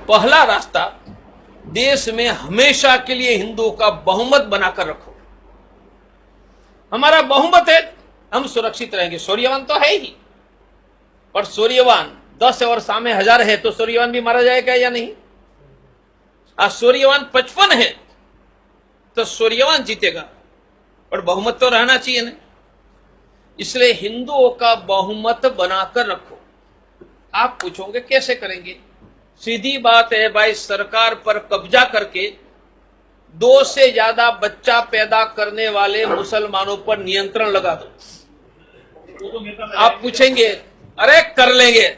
पहला रास्ता, देश में हमेशा के लिए हिंदुओं का बहुमत बनाकर रखो। हमारा बहुमत है, हम सुरक्षित रहेंगे। सूर्यवान तो है ही, पर सूर्यवान 10 और सामने 1000 है तो सूर्यवान भी मारा जाएगा या नहीं? आज सूर्यवान 55 है तो सूर्यवान जीतेगा, पर बहुमत तो रहना चाहिए ना। इसलिए हिंदुओं का बहुमत बनाकर रखो। आप पूछोगे कैसे करेंगे? सीधी बात है भाई, सरकार पर कब्जा करके 2 से ज्यादा बच्चा पैदा करने वाले मुसलमानों पर नियंत्रण लगा दो। आप पूछेंगे अरे कर लेंगे,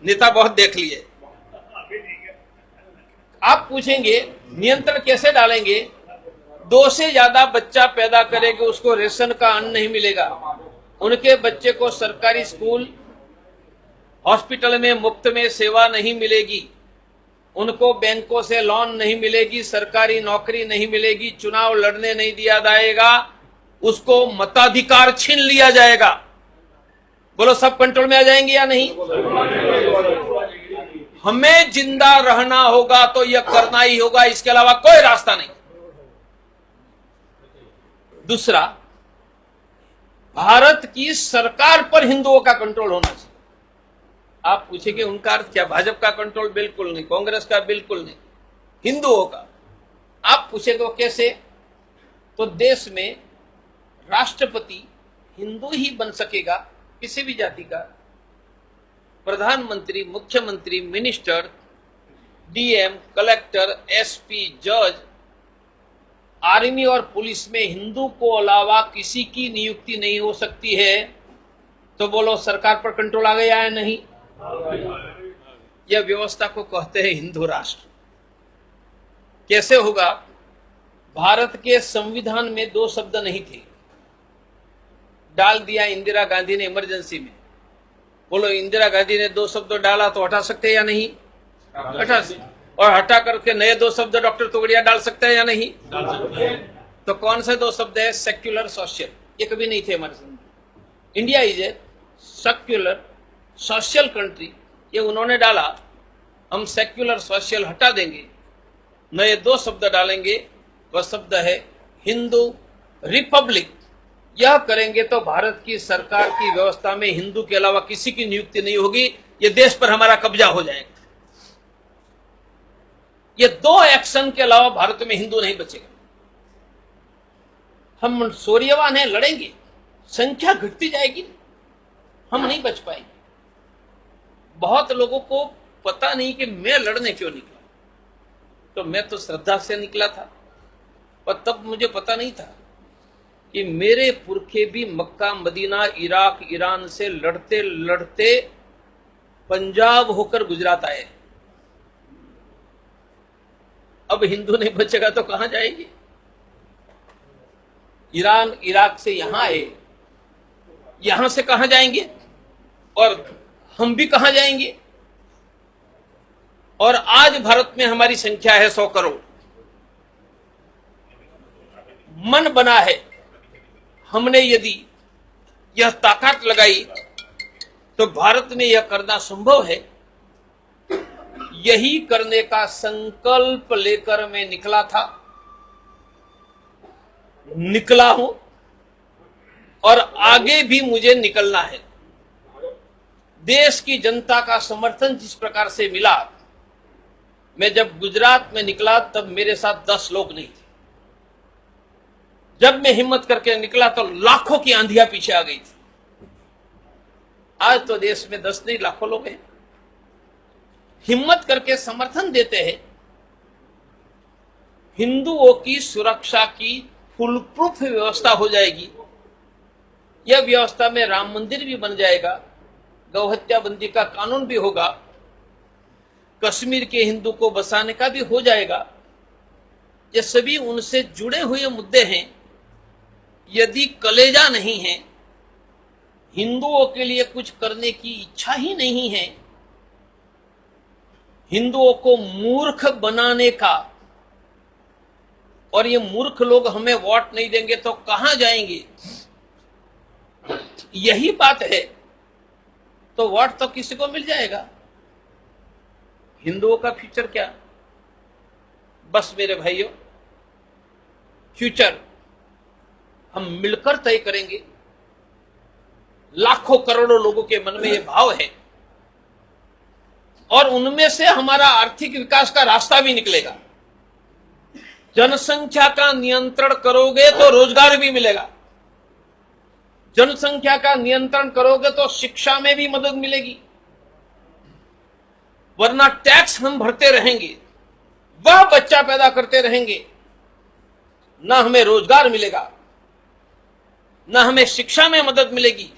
नेता बहुत देख लिए। आप पूछेंगे नियंत्रण कैसे डालेंगे? 2 से ज्यादा बच्चा पैदा करेंगे, उसको रेशन का अन्न नहीं मिलेगा, उनके बच्चे को सरकारी स्कूल हॉस्पिटल में मुफ्त में सेवा नहीं मिलेगी, उनको बैंकों से लोन नहीं मिलेगी, सरकारी नौकरी नहीं मिलेगी, चुनाव लड़ने नहीं दिया जाएगा, उसको मताधिकार छीन लिया जाएगा। बोलो सब कंट्रोल में आ जाएंगे या नहीं? हमें जिंदा रहना होगा तो यह करना ही होगा, इसके अलावा कोई रास्ता नहीं। दूसरा, भारत की सरकार पर हिंदुओं का कंट्रोल होना चाहिए। आप पूछेंगे उनका अर्थ क्या? भाजपा का कंट्रोल बिल्कुल नहीं, कांग्रेस का बिल्कुल नहीं, हिंदुओं का। आप पूछेंगे कैसे? तो देश में राष्ट्रपति हिंदू ही बन सकेगा, किसी भी जाति का। प्रधानमंत्री, मुख्यमंत्री, मिनिस्टर, डीएम, कलेक्टर, एसपी, जज, आर्मी और पुलिस में हिंदू को अलावा किसी की नियुक्ति नहीं हो सकती है। तो बोलो सरकार पर कंट्रोल आ गया है नहीं? यह व्यवस्था को कहते हैं हिंदू राष्ट्र। कैसे होगा? भारत के संविधान में 2 शब्द नहीं थे, डाल दिया इंदिरा गांधी ने इमरजेंसी में। बोलो इंदिरा गांधी ने 2 शब्द डाला तो हटा सकते हैं या नहीं? हटा सकते। और हटा करके नए 2 शब्द डॉक्टर तोगड़िया डाल सकते हैं या नहीं? तो कौन से 2 शब्द है? Secular, social. ये कभी नहीं थे हमारे सामने। India is a secular social country, ये उन्होंने डाला। हम सेक्युलर सोशल हटा देंगे, नए 2 शब्द डालेंगे। वह शब्द है हिंदू रिपब्लिक। यह करेंगे तो भारत की सरकार की व्यवस्था में हिंदू के अलावा किसी की नियुक्ति नहीं होगी, ये देश पर हमारा कब्जा हो जाएगा। ये 2 एक्शन के अलावा भारत में हिंदू नहीं बचेगा। हम सूर्यवान हैं, लड़ेंगे, संख्या घटती जाएगी, हम नहीं बच पाएंगे। बहुत लोगों को पता नहीं कि मैं लड़ने क्यों निकला। तो मैं तो श्रद्धा से निकला था, पर तब मुझे पता नहीं था कि मेरे पुरखे भी मक्का, मदीना, इराक, ईरान से लड़ते लड़ते पंजाब होकर गुजरात आए। अब हिंदू नहीं बचेगा तो कहां जाएंगे? ईरान, इराक से यहां आए, यहां से कहां जाएंगे? और हम भी कहां जाएंगे? और आज भारत में हमारी संख्या है 100 करोड़। मन बना है, हमने यदि यह ताकत लगाई तो भारत में यह करना संभव है। यही करने का संकल्प लेकर मैं निकला था, निकला हूं और आगे भी मुझे निकलना है। देश की जनता का समर्थन जिस प्रकार से मिला, मैं जब गुजरात में निकला तब मेरे साथ 10 लोग नहीं थे। जब मैं हिम्मत करके निकला तो लाखों की आंधियां पीछे आ गई थी। आज तो देश में 10 नहीं लाखों लोग हैं, हिम्मत करके समर्थन देते हैं। हिंदुओं की सुरक्षा की फुल प्रूफ व्यवस्था हो जाएगी। यह व्यवस्था में राम मंदिर भी बन जाएगा, गौहत्या बंदी का कानून भी होगा, कश्मीर के हिंदू को बसाने का भी हो जाएगा। ये सभी उनसे जुड़े हुए मुद्दे हैं। यदि कलेजा नहीं है, हिंदुओं के लिए कुछ करने की इच्छा ही नहीं है, हिंदुओं को मूर्ख बनाने का, और ये मूर्ख लोग हमें वोट नहीं देंगे तो कहां जाएंगे, यही बात है, तो वोट तो किसी को मिल जाएगा। हिंदुओं का फ्यूचर क्या? बस मेरे भाइयों, फ्यूचर हम मिलकर तय करेंगे। लाखों करोड़ों लोगों के मन में यह भाव है और उनमें से हमारा आर्थिक विकास का रास्ता भी निकलेगा। जनसंख्या का नियंत्रण करोगे तो रोजगार भी मिलेगा, जनसंख्या का नियंत्रण करोगे तो शिक्षा में भी मदद मिलेगी, वरना टैक्स हम भरते रहेंगे, वह बच्चा पैदा करते रहेंगे, ना हमें रोजगार मिलेगा, ना हमें शिक्षा में मदद मिलेगी।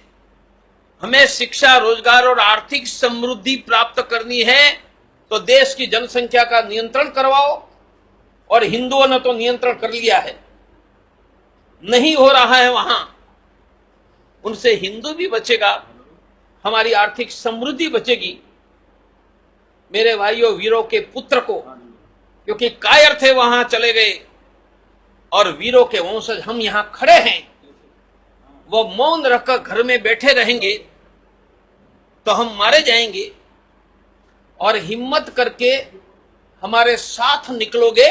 हमें शिक्षा, रोजगार और आर्थिक समृद्धि प्राप्त करनी है तो देश की जनसंख्या का नियंत्रण करवाओ, और हिंदुओं ने तो नियंत्रण कर लिया है, नहीं हो रहा है वहां, उनसे हिंदू भी बचेगा, हमारी आर्थिक समृद्धि बचेगी। मेरे भाइयों, वीरों के पुत्र को, क्योंकि कायर थे वहां चले गए, और वीरों के वंशज हम यहां खड़े हैं, वो मौन रखकर घर में बैठे रहेंगे तो हम मारे जाएंगे। और हिम्मत करके हमारे साथ निकलोगे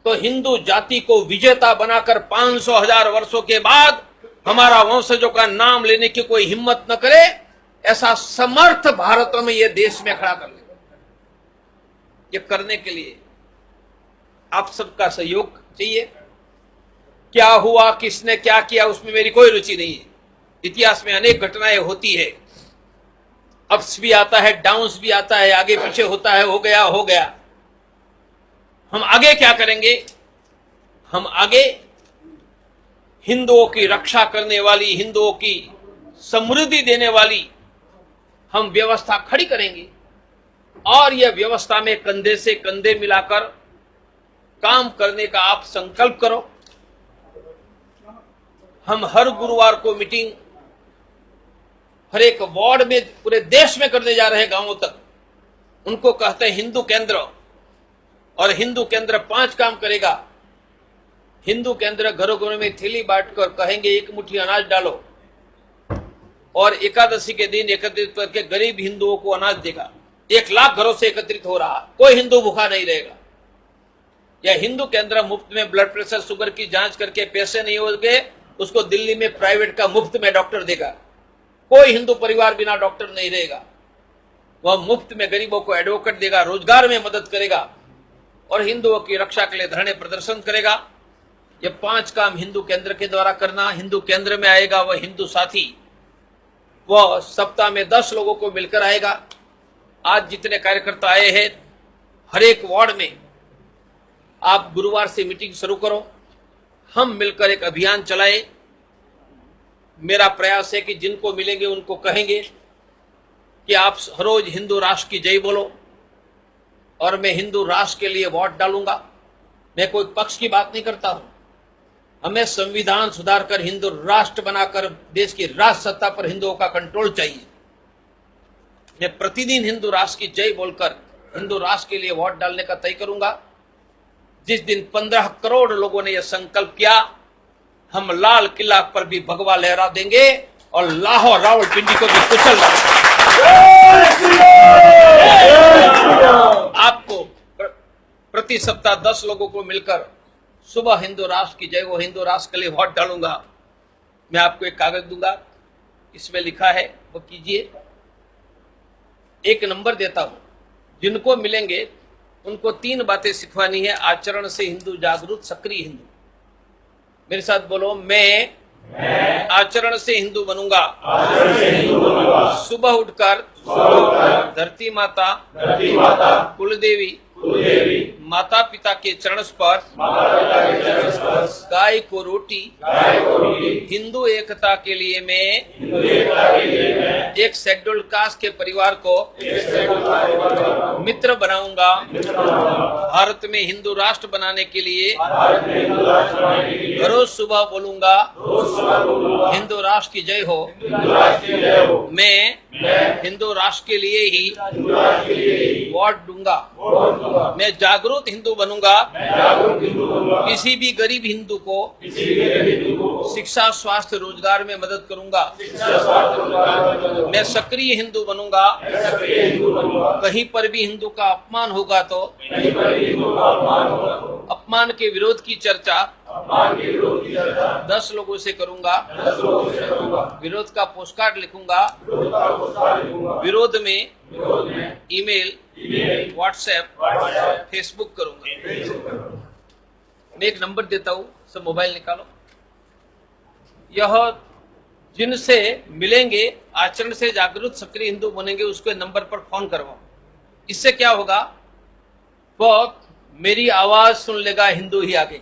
तो हिंदू जाति को विजेता बनाकर 500,000 वर्षों के बाद हमारा वंशजों का नाम लेने की कोई हिम्मत न करे, ऐसा समर्थ भारत में यह देश में खड़ा कर ले। ये करने के लिए आप सबका सहयोग चाहिए। क्या हुआ, किसने क्या किया, उसमें मेरी कोई रुचि नहीं है। इतिहास में अनेक घटनाएं होती है, अप्स भी आता है, डाउन्स भी आता है, आगे पीछे होता है, हो गया हो गया। हम आगे क्या करेंगे? हम आगे हिंदुओं की रक्षा करने वाली, हिंदुओं की समृद्धि देने वाली हम व्यवस्था खड़ी करेंगे, और यह व्यवस्था में कंधे से कंधे मिलाकर काम करने का आप संकल्प करो। हम हर गुरुवार को मीटिंग हर एक वार्ड में पूरे देश में करने जा रहे हैं, गांवों तक। उनको कहते हैं हिंदू केंद्र, और हिंदू केंद्र 5 काम करेगा। हिंदू केंद्र घरों घरों में थैली बांटकर कहेंगे 1 मुट्ठी अनाज डालो, और एकादशी के दिन एकत्रित करके गरीब हिंदुओं को अनाज देगा। 1 लाख घरों से एकत्रित हो रहा, कोई हिंदू भूखा नहीं रहेगा। यह हिंदू केंद्र मुफ्त में ब्लड प्रेशर, शुगर की जांच करके पैसे नहीं होंगे, उसको दिल्ली में प्राइवेट का मुफ्त में डॉक्टर देगा। कोई हिंदू परिवार बिना डॉक्टर नहीं रहेगा। वह मुफ्त में गरीबों को एडवोकेट देगा, रोजगार में मदद करेगा, और हिंदुओं की रक्षा के लिए धरने प्रदर्शन करेगा। ये 5 काम हिंदू केंद्र के द्वारा करना। हिंदू केंद्र में आएगा वह हिंदू साथी, वह सप्ताह में 10 लोगों को मिलकर आएगा। आज जितने कार्यकर्ता आए हैं, हर एक वार्ड में आप गुरुवार से मीटिंग शुरू करो, हम मिलकर एक अभियान चलाए। मेरा प्रयास है कि जिनको मिलेंगे उनको कहेंगे कि आप हर रोज हिंदू राष्ट्र की जय बोलो, और मैं हिंदू राष्ट्र के लिए वोट डालूंगा। मैं कोई पक्ष की बात नहीं करता हूं। हमें संविधान सुधार कर हिंदू राष्ट्र बनाकर देश की राष्ट्र सत्ता पर हिंदुओं का कंट्रोल चाहिए। मैं प्रतिदिन हिंदू राष्ट्र की जय बोलकर हिंदू राष्ट्र के लिए वोट डालने का तय करूंगा। जिस दिन 15 करोड़ लोगों ने यह संकल्प किया, हम लाल किला पर भी भगवा लहरा देंगे और लाहौर रावलपिंडी को भी कुचल देंगे। आपको प्रति सप्ताह 10 लोगों को मिलकर सुबह हिंदू राष्ट्र की जय, वो हिंदू राष्ट्र के लिए वोट डालूंगा। मैं आपको एक कागज दूंगा, इसमें लिखा है, वो कीजिए। 1 नंबर देता हूं, जिनको मिलेंगे उनको 3 बातें सिखवानी है। आचरण से हिंदू जागरूक, सक्रिय हिंदू। मेरे साथ बोलो, मैं आचरण से हिंदू बनूंगा। सुबह उठकर धरती माता, कुलदेवी, माता पिता के चरण स्पर्श, गाय को रोटी, हिंदू एकता के लिए मैं एक शेड्यूल्ड कास्ट के परिवार को मित्र बनाऊंगा। भारत में हिंदू राष्ट्र बनाने के लिए रोज सुबह बोलूंगा, हिंदू राष्ट्र की जय हो। मैं हिंदू राष्ट्र के लिए ही वोट दूंगा। मैं जागरूक हिंदू बनूंगा। किसी भी गरीब हिंदू को शिक्षा, स्वास्थ्य, रोजगार में मदद करूंगा। मैं सक्रिय हिंदू बनूंगा। कहीं पर भी हिंदू का अपमान होगा तो अपमान के विरोध की चर्चा 10 लोगों से करूंगा। विरोध का पोस्टकार्ड लिखूंगा। विरोध में ईमेल, व्हाट्सएप, फेसबुक करूंगा। मैं एक नंबर देता हूं, सब मोबाइल निकालो। यह जिनसे मिलेंगे, आचरण से जागरूक सक्रिय हिंदू बनेंगे, उसके नंबर पर फोन करवाओ। इससे क्या होगा, वो मेरी आवाज सुन लेगा हिंदू ही आगे,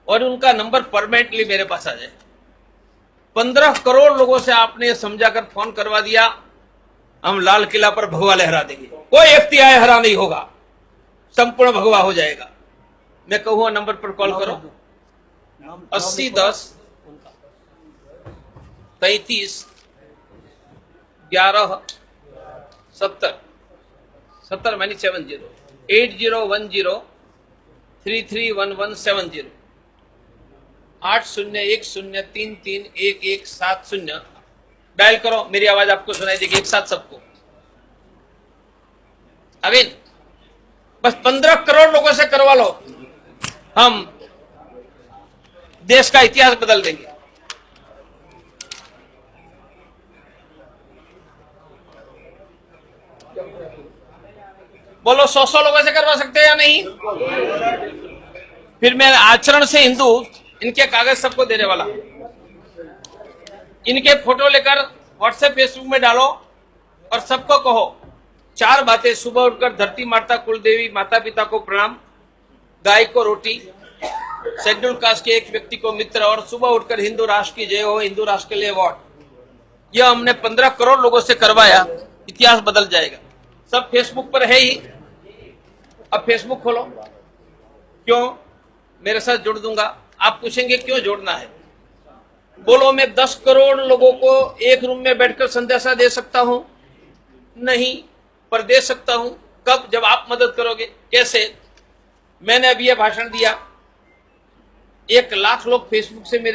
और उनका नंबर परमानेंटली मेरे पास आ जाए। 15 करोड़ लोगों से आपने समझाकर फोन करवा दिया, हम लाल किला पर भगवा लहरा देंगे। कोई एफटीआई हरा नहीं होगा, संपूर्ण भगवा हो जाएगा। मैं कहूंगा नंबर पर कॉल करो, 80 10 33 11 70 मैंने 70 8010 331170 8010331170 डायल करो। मेरी आवाज आपको सुनाई देगी, एक साथ सबको। अमीन, बस 15 करोड़ लोगों से करवा लो, हम देश का इतिहास बदल देंगे। बोलो, 100 लोगों से करवा सकते हैं या नहीं? फिर मैं आचरण से हिंदू, इनके कागज सबको देने वाला। इनके फोटो लेकर व्हाट्सएप, फेसबुक में डालो और सबको कहो 4 बातें। सुबह उठकर धरती माता कुलदेवी माता पिता को प्रणाम, गाय को रोटी, शेड्यूल कास्ट के एक व्यक्ति को मित्र, और सुबह उठकर हिंदू राष्ट्र की जय हो, हिंदू राष्ट्र के लिए वोट। यह हमने 15 करोड़ लोगों से करवाया, इतिहास बदल जाएगा। सब फेसबुक पर है ही, अब फेसबुक खोलो। क्यों? मेरे साथ जोड़ दूंगा। आप पूछेंगे क्यों जोड़ना है? बोलो, मैं 10 करोड़ लोगों को एक रूम में बैठकर संदेशा दे सकता हूं? नहीं, पर दे सकता हूं। कब? जब आप मदद करोगे। कैसे? मैंने अभी यह भाषण दिया, 1 लाख लोग फेसबुक से मेरे